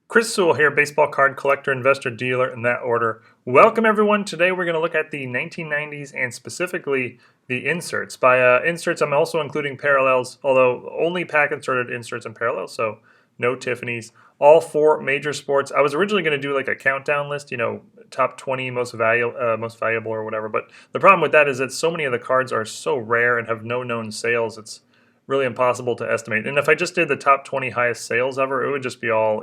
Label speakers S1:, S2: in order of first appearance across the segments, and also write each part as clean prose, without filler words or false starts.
S1: Chris Sewall here, baseball card collector, investor, dealer, in that order. Welcome everyone. Today we're going to look at the 1990s and specifically the inserts. By inserts, I'm also including parallels, although only pack inserted inserts and parallels, so no Tiffany's. All four major sports. I was originally going to do like a countdown list, top 20 most valuable or whatever. But the problem with that is that so many of the cards are so rare and have no known sales. It's really impossible to estimate. And if I just did the top 20 highest sales ever, it would just be all,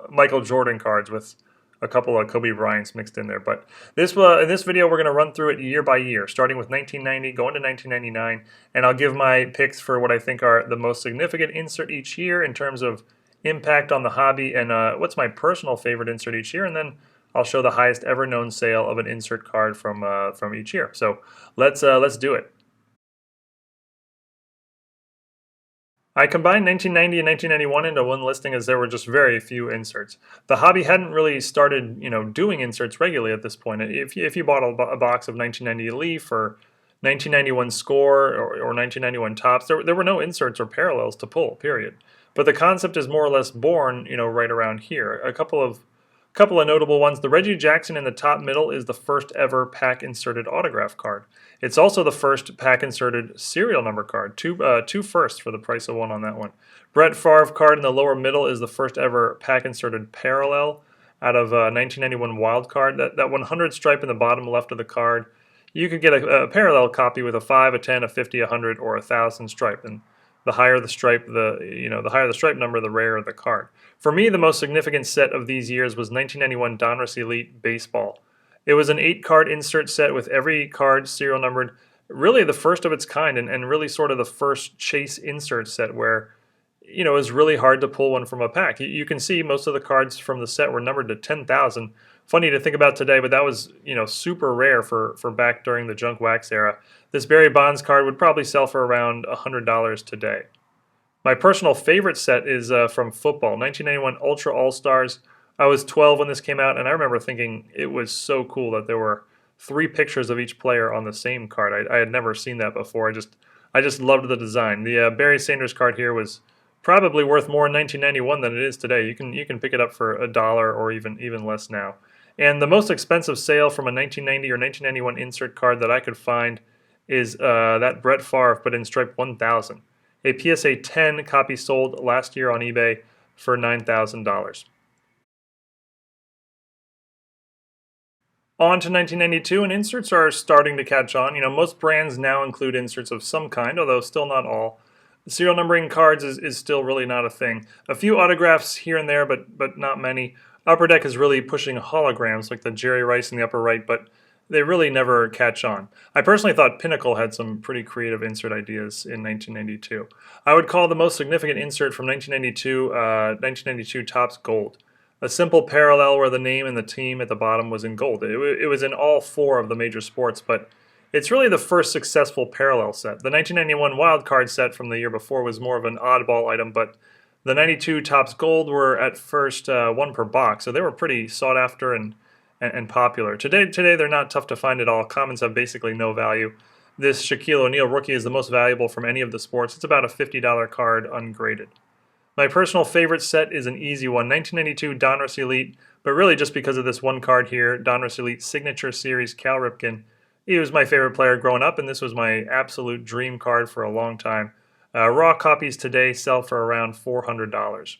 S1: Michael Jordan cards with a couple of Kobe Bryants mixed in there. But in this video, we're going to run through it year by year, starting with 1990, going to 1999, and I'll give my picks for what I think are the most significant insert each year in terms of impact on the hobby and what's my personal favorite insert each year, and then I'll show the highest ever known sale of an insert card from each year. So let's do it. I combined 1990 and 1991 into one listing as there were just very few inserts. The hobby hadn't really started, doing inserts regularly at this point. If you bought a box of 1990 Leaf or 1991 Score or 1991 Topps, there were no inserts or parallels to pull, period. But the concept is more or less born, right around here. A couple of notable ones. The Reggie Jackson in the top middle is the first ever pack inserted autograph card. It's also the first pack inserted serial number card. Two firsts for the price of one on that one. Brett Favre card in the lower middle is the first ever pack inserted parallel out of 1991 wild card. That 100 stripe in the bottom left of the card. You could get a parallel copy with a 5, a 10, a 50, a 100, or a 1,000 stripe. And the higher the stripe, the higher the stripe number, the rarer the card. For me, the most significant set of these years was 1991 Donruss Elite Baseball. It was an 8-card insert set with every card serial numbered, really the first of its kind, and really sort of the first chase insert set where, it was really hard to pull one from a pack. You can see most of the cards from the set were numbered to 10,000. Funny to think about today, but that was, super rare for back during the junk wax era. This Barry Bonds card would probably sell for around $100 today. My personal favorite set is from football, 1991 Ultra All-Stars. I was 12 when this came out, and I remember thinking it was so cool that there were 3 pictures of each player on the same card. I had never seen that before. I just loved the design. The Barry Sanders card here was probably worth more in 1991 than it is today. You can pick it up for $1 or even less now. And the most expensive sale from a 1990 or 1991 insert card that I could find is that Brett Favre, but in stripe 1000. A PSA 10 copy sold last year on eBay for $9,000. On to 1992, and inserts are starting to catch on. Most brands now include inserts of some kind, although still not all. Serial numbering cards is still really not a thing. A few autographs here and there, but not many. Upper Deck is really pushing holograms like the Jerry Rice in the upper right, but they really never catch on. I personally thought Pinnacle had some pretty creative insert ideas in 1992. I would call the most significant insert from 1992 Topps Gold. A simple parallel where the name and the team at the bottom was in gold. It was in all 4 of the major sports, but it's really the first successful parallel set. The 1991 wild card set from the year before was more of an oddball item, but the 92 Topps Gold were at first 1 per box, so they were pretty sought after and popular. Today they're not tough to find at all. Commons have basically no value. This Shaquille O'Neal rookie is the most valuable from any of the sports. It's about a $50 card ungraded. My personal favorite set is an easy one, 1992 Donruss Elite, but really just because of this one card here, Donruss Elite Signature Series Cal Ripken. He was my favorite player growing up, and this was my absolute dream card for a long time. Raw copies today sell for around $400.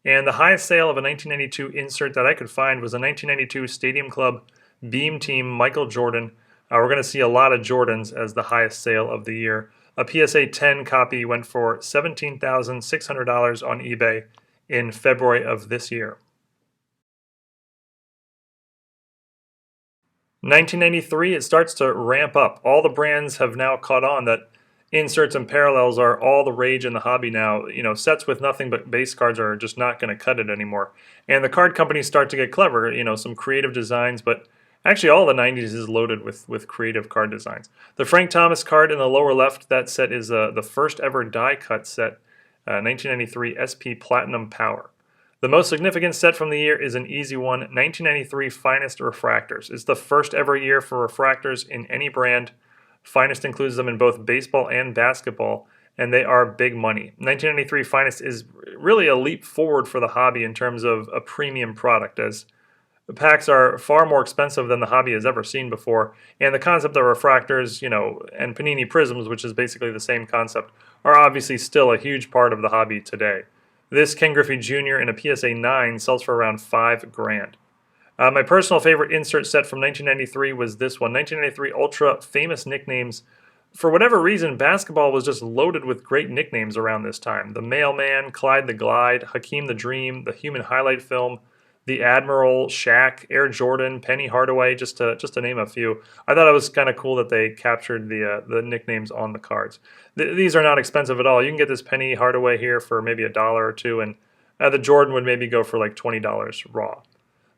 S1: And the highest sale of a 1992 insert that I could find was a 1992 Stadium Club Beam Team Michael Jordan. We're going to see a lot of Jordans as the highest sale of the year. A PSA 10 copy went for $17,600 on eBay in February of this year. 1993, it starts to ramp up. All the brands have now caught on that inserts and parallels are all the rage in the hobby now. Sets with nothing but base cards are just not going to cut it anymore. And the card companies start to get clever, some creative designs, but actually all the 90s is loaded with creative card designs. The Frank Thomas card in the lower left, that set is the first ever die cut set, 1993 SP Platinum Power. The most significant set from the year is an easy one, 1993 Finest Refractors. It's the first ever year for refractors in any brand. Finest includes them in both baseball and basketball, and they are big money. 1993 Finest is really a leap forward for the hobby in terms of a premium product, as the packs are far more expensive than the hobby has ever seen before, and the concept of refractors, and panini prisms, which is basically the same concept, are obviously still a huge part of the hobby today. This Ken Griffey Jr. in a PSA 9 sells for around $5,000. My personal favorite insert set from 1993 was this one, 1993 Ultra Famous Nicknames. For whatever reason, basketball was just loaded with great nicknames around this time. The Mailman, Clyde the Glide, Hakeem the Dream, the Human Highlight Film, the Admiral, Shaq, Air Jordan, Penny Hardaway, just to name a few. I thought it was kind of cool that they captured the nicknames on the cards. These are not expensive at all. You can get this Penny Hardaway here for maybe $1 or $2, and the Jordan would maybe go for like $20 raw.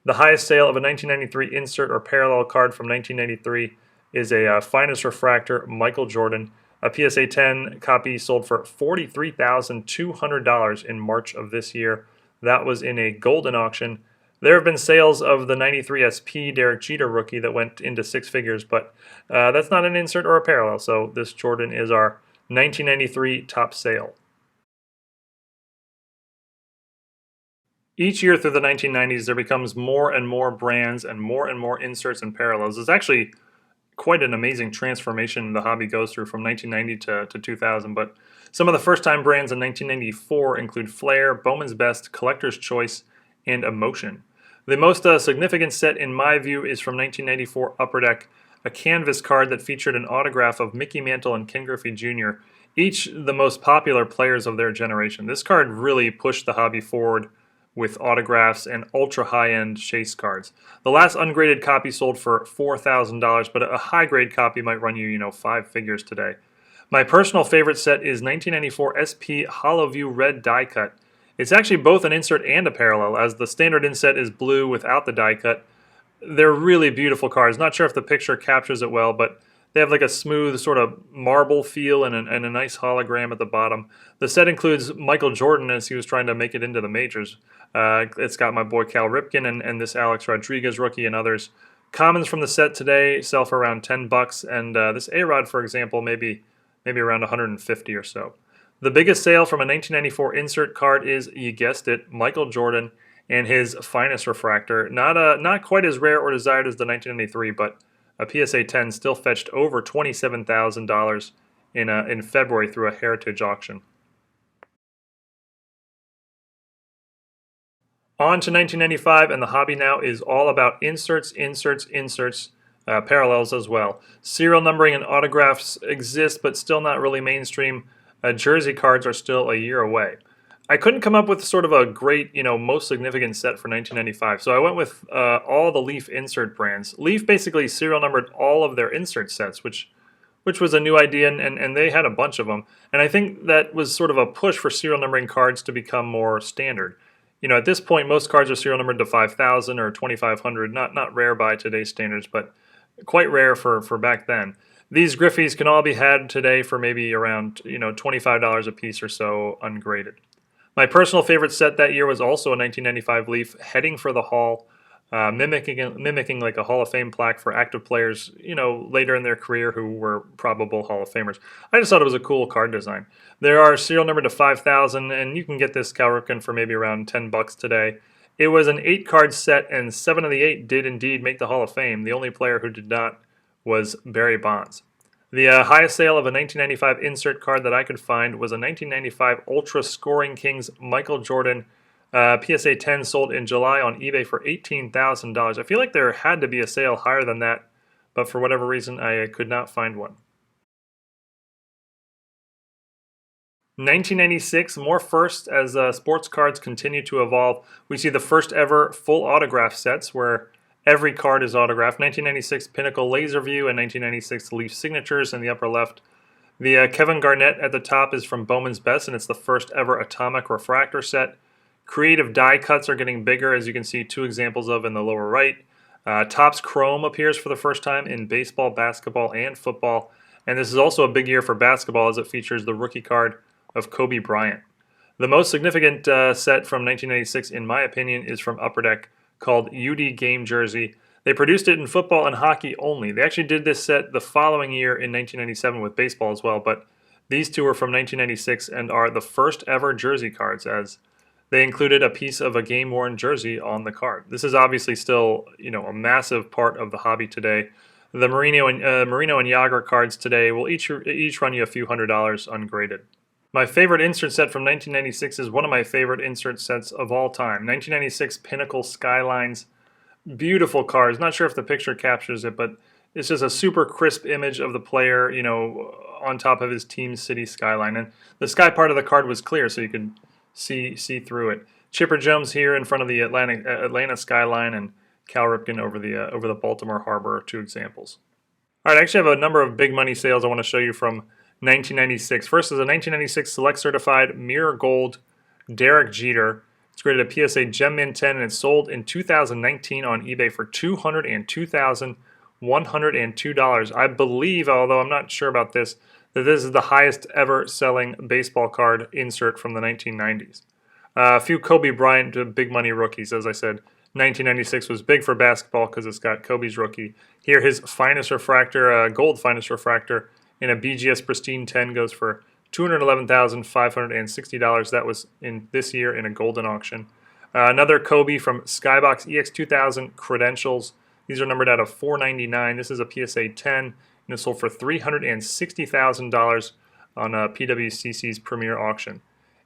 S1: The highest sale of a 1993 insert or parallel card from 1993 is a Finest Refractor Michael Jordan. A PSA 10 copy sold for $43,200 in March of this year. That was in a golden auction. There have been sales of the 93 SP Derek Jeter rookie that went into six figures, but that's not an insert or a parallel, so this Jordan is our 1993 top sale. Each year through the 1990s, there becomes more and more brands and more inserts and parallels. It's actually quite an amazing transformation the hobby goes through from 1990 to 2000, but some of the first-time brands in 1994 include Flair, Bowman's Best, Collector's Choice, and Emotion. The most significant set, in my view, is from 1994 Upper Deck, a canvas card that featured an autograph of Mickey Mantle and Ken Griffey Jr., each the most popular players of their generation. This card really pushed the hobby forward with autographs and ultra high-end chase cards. The last ungraded copy sold for $4,000, but a high-grade copy might run you, 5 figures today. My personal favorite set is 1994 SP Hollow View Red Die Cut. It's actually both an insert and a parallel, as the standard inset is blue without the die cut. They're really beautiful cards. Not sure if the picture captures it well, but they have like a smooth sort of marble feel and a nice hologram at the bottom. The set includes Michael Jordan as he was trying to make it into the majors. It's got my boy Cal Ripken and this Alex Rodriguez rookie and others. Commons from the set today sell for around $10, and this A-Rod, for example, maybe around 150 or so. The biggest sale from a 1994 insert card is, you guessed it, Michael Jordan and his Finest Refractor. Not quite as rare or desired as the 1993, but a PSA 10 still fetched over $27,000 in February through a heritage auction. On to 1995, and the hobby now is all about inserts, parallels as well. Serial numbering and autographs exist, but still not really mainstream. Jersey cards are still a year away. I couldn't come up with sort of a great, most significant set for 1995, so I went with all the Leaf insert brands. Leaf basically serial numbered all of their insert sets, which was a new idea, and they had a bunch of them. And I think that was sort of a push for serial numbering cards to become more standard. At this point, most cards are serial numbered to 5,000 or 2,500, not rare by today's standards, but quite rare for back then. These Griffies can all be had today for maybe around $25 a piece or so, ungraded. My personal favorite set that year was also a 1995 Leaf, Heading for the Hall, mimicking like a Hall of Fame plaque for active players, later in their career who were probable Hall of Famers. I just thought it was a cool card design. There are serial numbered to 5,000, and you can get this Cal Ripken for maybe around $10 today. It was an 8-card set, and 7 of the 8 did indeed make the Hall of Fame. The only player who did not was Barry Bonds. The highest sale of a 1995 insert card that I could find was a 1995 Ultra Scoring Kings Michael Jordan PSA 10 sold in July on eBay for $18,000. I feel like there had to be a sale higher than that, but for whatever reason I could not find one. 1996, more firsts as sports cards continue to evolve. We see the first ever full autograph sets where every card is autographed. 1996 Pinnacle Laser View and 1996 Leaf Signatures in the upper left. The Kevin Garnett at the top is from Bowman's Best, and it's the first ever Atomic Refractor set. Creative die cuts are getting bigger, as you can see 2 examples of in the lower right. Topps Chrome appears for the first time in baseball, basketball, and football. And this is also a big year for basketball as it features the rookie card of Kobe Bryant. The most significant set from 1996, in my opinion, is from Upper Deck, called UD Game Jersey. They produced it in football and hockey only. They actually did this set the following year in 1997 with baseball as well, but These two are from 1996 and are the first ever jersey cards, as they included a piece of a game-worn jersey on the card. This is obviously still, a massive part of the hobby today. The Marino and Yager cards today will each run you a few $100s ungraded. My favorite insert set from 1996 is one of my favorite insert sets of all time. 1996 Pinnacle Skylines. Beautiful cards. Not sure if the picture captures it, but it's just a super crisp image of the player, on top of his team's city skyline. And the sky part of the card was clear, so you could see through it. Chipper Jones here in front of the Atlanta skyline, and Cal Ripken over the Baltimore Harbor are two examples. All right, I actually have a number of big money sales I want to show you from 1996. First is a 1996 Select Certified Mirror Gold Derek Jeter. It's graded a PSA Gem Mint 10, and it's sold in 2019 on eBay for $202,102. I believe, although I'm not sure about this, that this is the highest ever selling baseball card insert from the 1990s. A few Kobe Bryant big money rookies, as I said. 1996 was big for basketball because it's got Kobe's rookie. Here, his finest refractor, gold finest refractor, in a BGS Pristine 10 goes for $211,560. That was in this year in a golden auction. Another Kobe from Skybox EX2000 Credentials. These are numbered out of $499. This is a PSA 10, and it sold for $360,000 on PWCC's premier auction.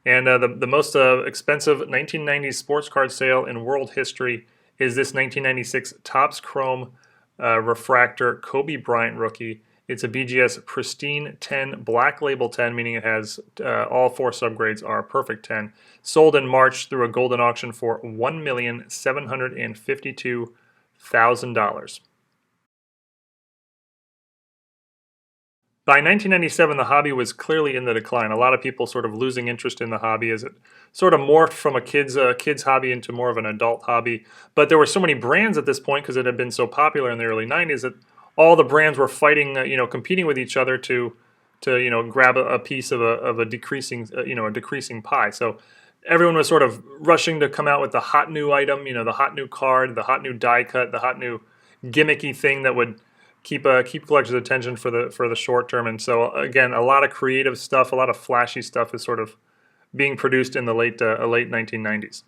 S1: And the most expensive 1990s sports card sale in world history is this 1996 Topps Chrome Refractor Kobe Bryant rookie. It's a BGS Pristine 10 Black Label 10, meaning it has all four subgrades are perfect 10. Sold in March through a golden auction for $1,752,000. By 1997, the hobby was clearly in the decline. A lot of people sort of losing interest in the hobby as it sort of morphed from a kid's hobby into more of an adult hobby. But there were so many brands at this point because it had been so popular in the early 90s that all the brands were fighting, competing with each other to grab a piece of a decreasing pie. So everyone was sort of rushing to come out with the hot new item, the hot new card, the hot new die cut, the hot new gimmicky thing that would keep collectors' attention for the short term. And so again, a lot of creative stuff, a lot of flashy stuff is sort of being produced in the late 1990s.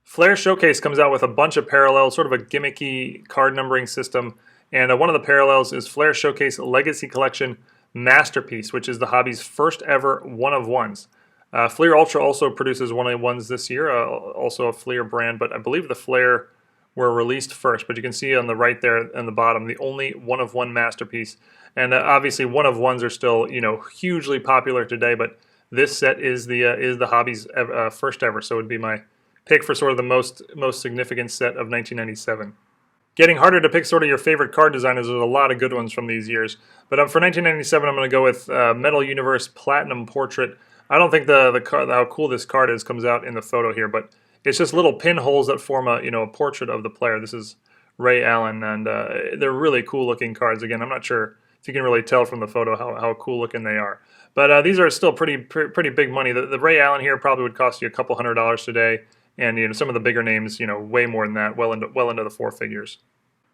S1: Flair Showcase comes out with a bunch of parallels, sort of a gimmicky card numbering system. And one of the parallels is Flair Showcase Legacy Collection Masterpiece, which is the hobby's first ever one-of-ones. Fleer Ultra also produces one-of-ones this year, also a Fleer brand, but I believe the Flair were released first. But you can see on the right there in the bottom, the only one-of-one masterpiece. And obviously one-of-ones are still, hugely popular today, but this set is the hobby's first ever, so it would be my pick for sort of the most significant set of 1997. Getting harder to pick sort of your favorite card designers. There's a lot of good ones from these years. But for 1997, I'm going to go with Metal Universe Platinum Portrait. I don't think the card, how cool this card is, comes out in the photo here, but it's just little pinholes that form a portrait of the player. This is Ray Allen, and they're really cool looking cards. Again, I'm not sure if you can really tell from the photo how cool looking they are. But these are still pretty big money. The Ray Allen here probably would cost you a couple $100s today. And some of the bigger names, way more than that, well into the four figures.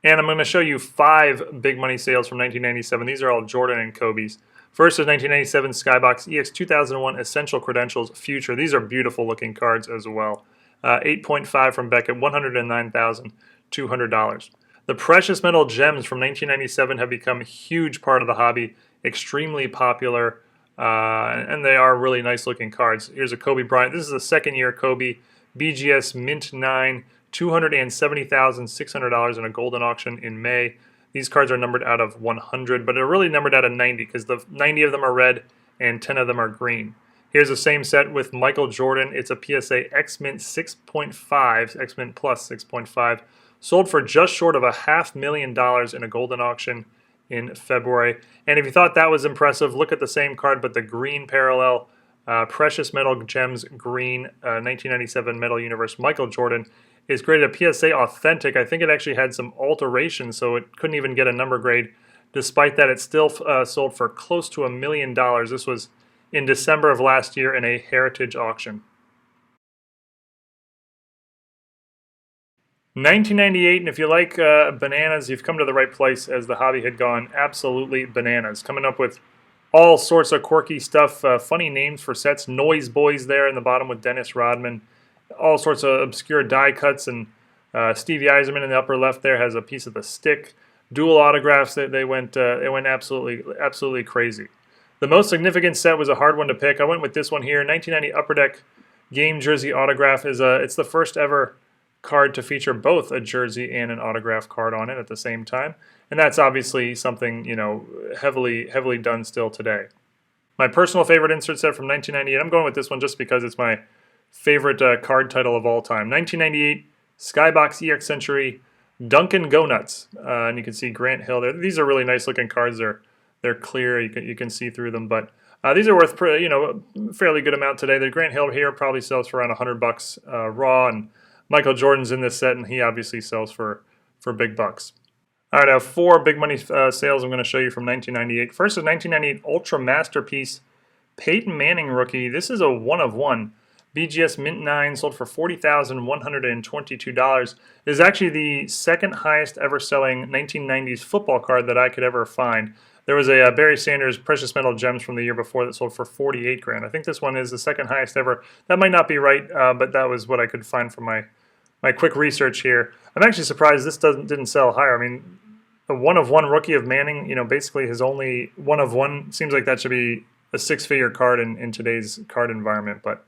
S1: And I'm going to show you 5 big money sales from 1997. These are all Jordan and Kobe's. First is 1997 Skybox EX2001 Essential Credentials Future. These are beautiful looking cards as well. 8.5 from Beckett, $109,200. The precious metal gems from 1997 have become a huge part of the hobby, extremely popular, and they are really nice looking cards. Here's a Kobe Bryant. This is a second year Kobe. BGS Mint 9, $270,600 in a golden auction in May. These cards are numbered out of 100, but they're really numbered out of 90 because the 90 of them are red and 10 of them are green. Here's the same set with Michael Jordan. It's a PSA X Mint 6.5, X Mint Plus 6.5, sold for just short of $500,000 in a golden auction in February. And if you thought that was impressive, look at the same card, but the green parallel. Precious Metal Gems Green, 1997 Metal Universe Michael Jordan is graded a PSA Authentic. I think it actually had some alterations, so it couldn't even get a number grade. Despite that, it still sold for close to $1 million. This was in December of last year in a heritage auction. 1998, and if you like bananas, you've come to the right place, as the hobby had gone absolutely bananas, coming up with all sorts of quirky stuff, funny names for sets. Noise Boys there in the bottom with Dennis Rodman. All sorts of obscure die cuts, and Stevie Eiserman in the upper left there has a piece of the stick. Dual autographs. They went absolutely crazy. The most significant set was a hard one to pick. I went with this one here, 1990 Upper Deck Game Jersey Autograph. It's the first ever card to feature both a jersey and an autograph card on it at the same time, and that's obviously something heavily done still today. My personal favorite insert set from 1998. I'm going with this one just because it's my favorite card title of all time. 1998 Skybox EX Century Duncan Go Nuts, and you can see Grant Hill there. These are really nice looking cards. They're clear. You can see through them, but these are worth a fairly good amount today. The Grant Hill here probably sells for around $100 raw, and Michael Jordan's in this set, and he obviously sells for big bucks. All right, I have 4 big money sales I'm going to show you from 1998. First is 1998 Ultra Masterpiece Peyton Manning rookie. This is a 1/1. BGS Mint 9 sold for $40,122. It is actually the second highest ever selling 1990s football card that I could ever find. There was a Barry Sanders Precious Metal Gems from the year before that sold for $48,000. I think this one is the second highest ever. That might not be right, but that was what I could find from my quick research here. I'm actually surprised this didn't sell higher. I mean, a 1/1 rookie of Manning, basically his only 1/1 seems like that should be a 6-figure card in today's card environment. But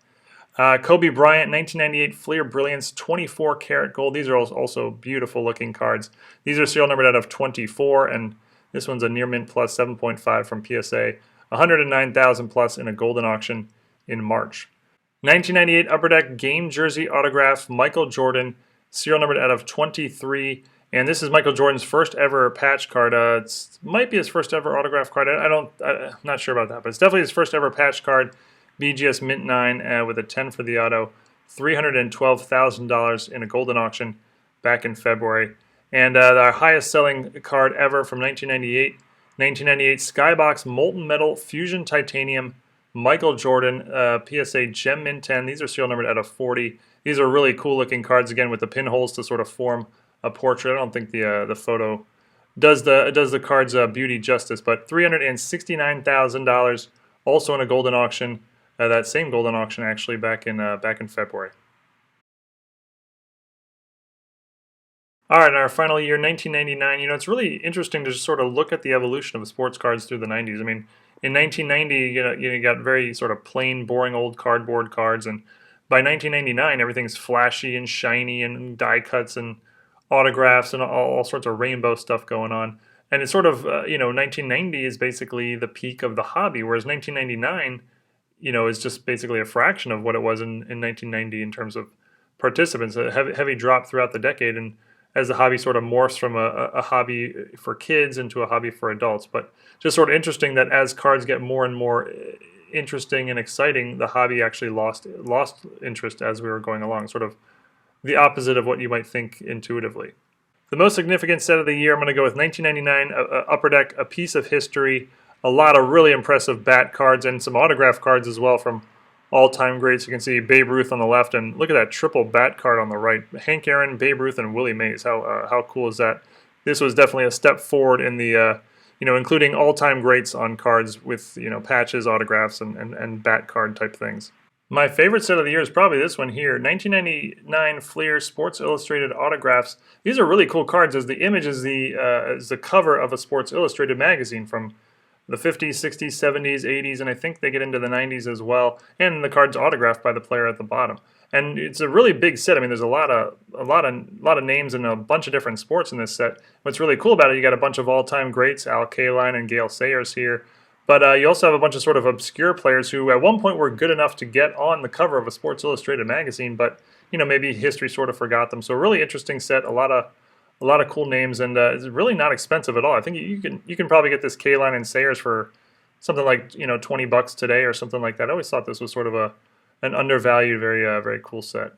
S1: Kobe Bryant, 1998 Fleer Brilliance, 24 karat gold. These are also beautiful looking cards. These are serial numbered out of 24, and this one's a near mint plus 7.5 from PSA. 109,000 plus in a golden auction in March. 1998 Upper Deck Game Jersey Autograph Michael Jordan, serial numbered out of 23. And this is Michael Jordan's first ever patch card. It might be his first ever autograph card. I'm not sure about that, but it's definitely his first ever patch card. BGS Mint 9 with a 10 for the auto. $312,000 in a golden auction back in February. And our highest selling card ever from 1998, 1998 Skybox Molten Metal Fusion Titanium Michael Jordan PSA Gem Mint 10. These are serial numbered out of 40. These are really cool looking cards, again with the pinholes to sort of form a portrait. I don't think the photo does the card's beauty justice, but $369,000 also in a golden auction. That same golden auction actually back in February. All right, in our final year, 1999, it's really interesting to just sort of look at the evolution of sports cards through the 90s. I mean, in 1990, you got very sort of plain, boring old cardboard cards, and by 1999, everything's flashy and shiny and die cuts and autographs and all sorts of rainbow stuff going on. And it's sort of, 1990 is basically the peak of the hobby, whereas 1999, is just basically a fraction of what it was in 1990 in terms of participants. A heavy drop throughout the decade, and as the hobby sort of morphs from a hobby for kids into a hobby for adults. But just sort of interesting that as cards get more and more interesting and exciting, the hobby actually lost interest as we were going along, sort of the opposite of what you might think intuitively. The most significant set of the year, I'm going to go with 1999 Upper Deck, A Piece of History. A lot of really impressive bat cards and some autograph cards as well from all-time greats. You can see Babe Ruth on the left, and look at that triple bat card on the right. Hank Aaron, Babe Ruth, and Willie Mays. How cool is that? This was definitely a step forward in the, including all-time greats on cards with, patches, autographs, and bat card type things. My favorite set of the year is probably this one here, 1999 Fleer Sports Illustrated Autographs. These are really cool cards, as the image is the cover of a Sports Illustrated magazine from the 50s, 60s, 70s, 80s, and I think they get into the 90s as well. And the card's autographed by the player at the bottom. And it's a really big set. I mean, there's a lot of names and a bunch of different sports in this set. What's really cool about it, you got a bunch of all-time greats, Al Kaline and Gale Sayers here. But you also have a bunch of sort of obscure players who at one point were good enough to get on the cover of a Sports Illustrated magazine, but maybe history sort of forgot them. So a really interesting set, a lot of cool names, and it's really not expensive at all. I think you can probably get this Kaline and Sayers for something like $20 today or something like that. I always thought this was sort of an undervalued, very cool set.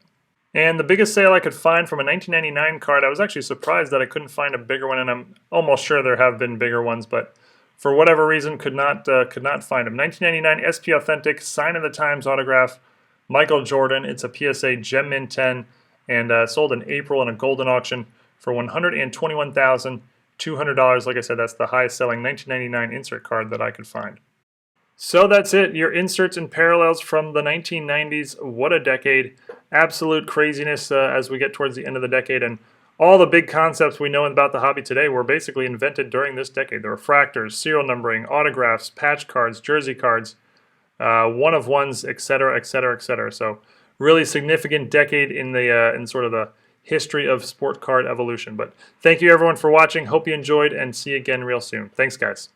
S1: And the biggest sale I could find from a 1999 card, I was actually surprised that I couldn't find a bigger one, and I'm almost sure there have been bigger ones, but for whatever reason could not find them. 1999 SP Authentic Sign of the Times autograph, Michael Jordan. It's a PSA Gem Mint 10, and sold in April in a golden auction for $121,200. Like I said, that's the highest selling 1999 insert card that I could find. So that's it. Your inserts and parallels from the 1990s. What a decade. Absolute craziness as we get towards the end of the decade. And all the big concepts we know about the hobby today were basically invented during this decade. The refractors, serial numbering, autographs, patch cards, jersey cards, one of ones, etc., etc., etc. So really significant decade in the in sort of the history of sport card evolution. But thank you everyone for watching. Hope you enjoyed, and see you again real soon. Thanks, guys.